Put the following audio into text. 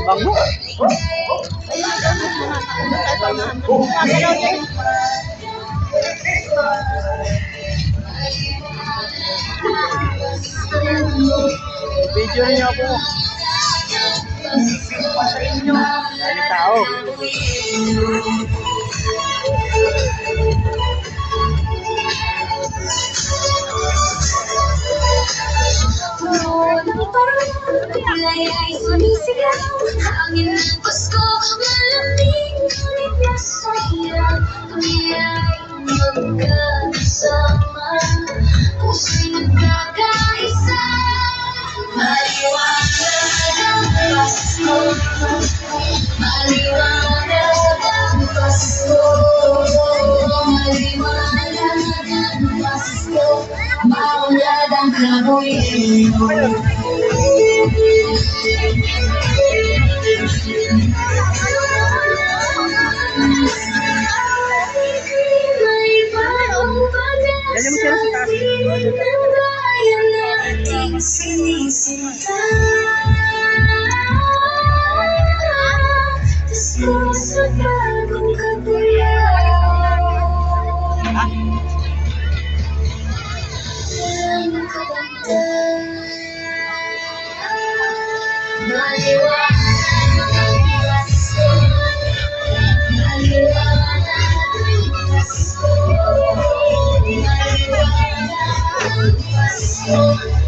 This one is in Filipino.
Bango. Video niyo ako. Dami tao. Kulay ay sumisigaw, hangin ng Pasko, malamig, ngunit masaya. Kami ay magkasama, puso'y nagkakaisa. Maliwanag ang Pasko, maliwanag ang Pasko, maliwanag ang Pasko, maulad ang kabuyo. Ganyan mo sila sa taas. Sinisinta, sa bagong kagulaw. Ang kabanta, maliwanag ang Pasko, maliwanag ang Pasko, maliwanag ang Pasko.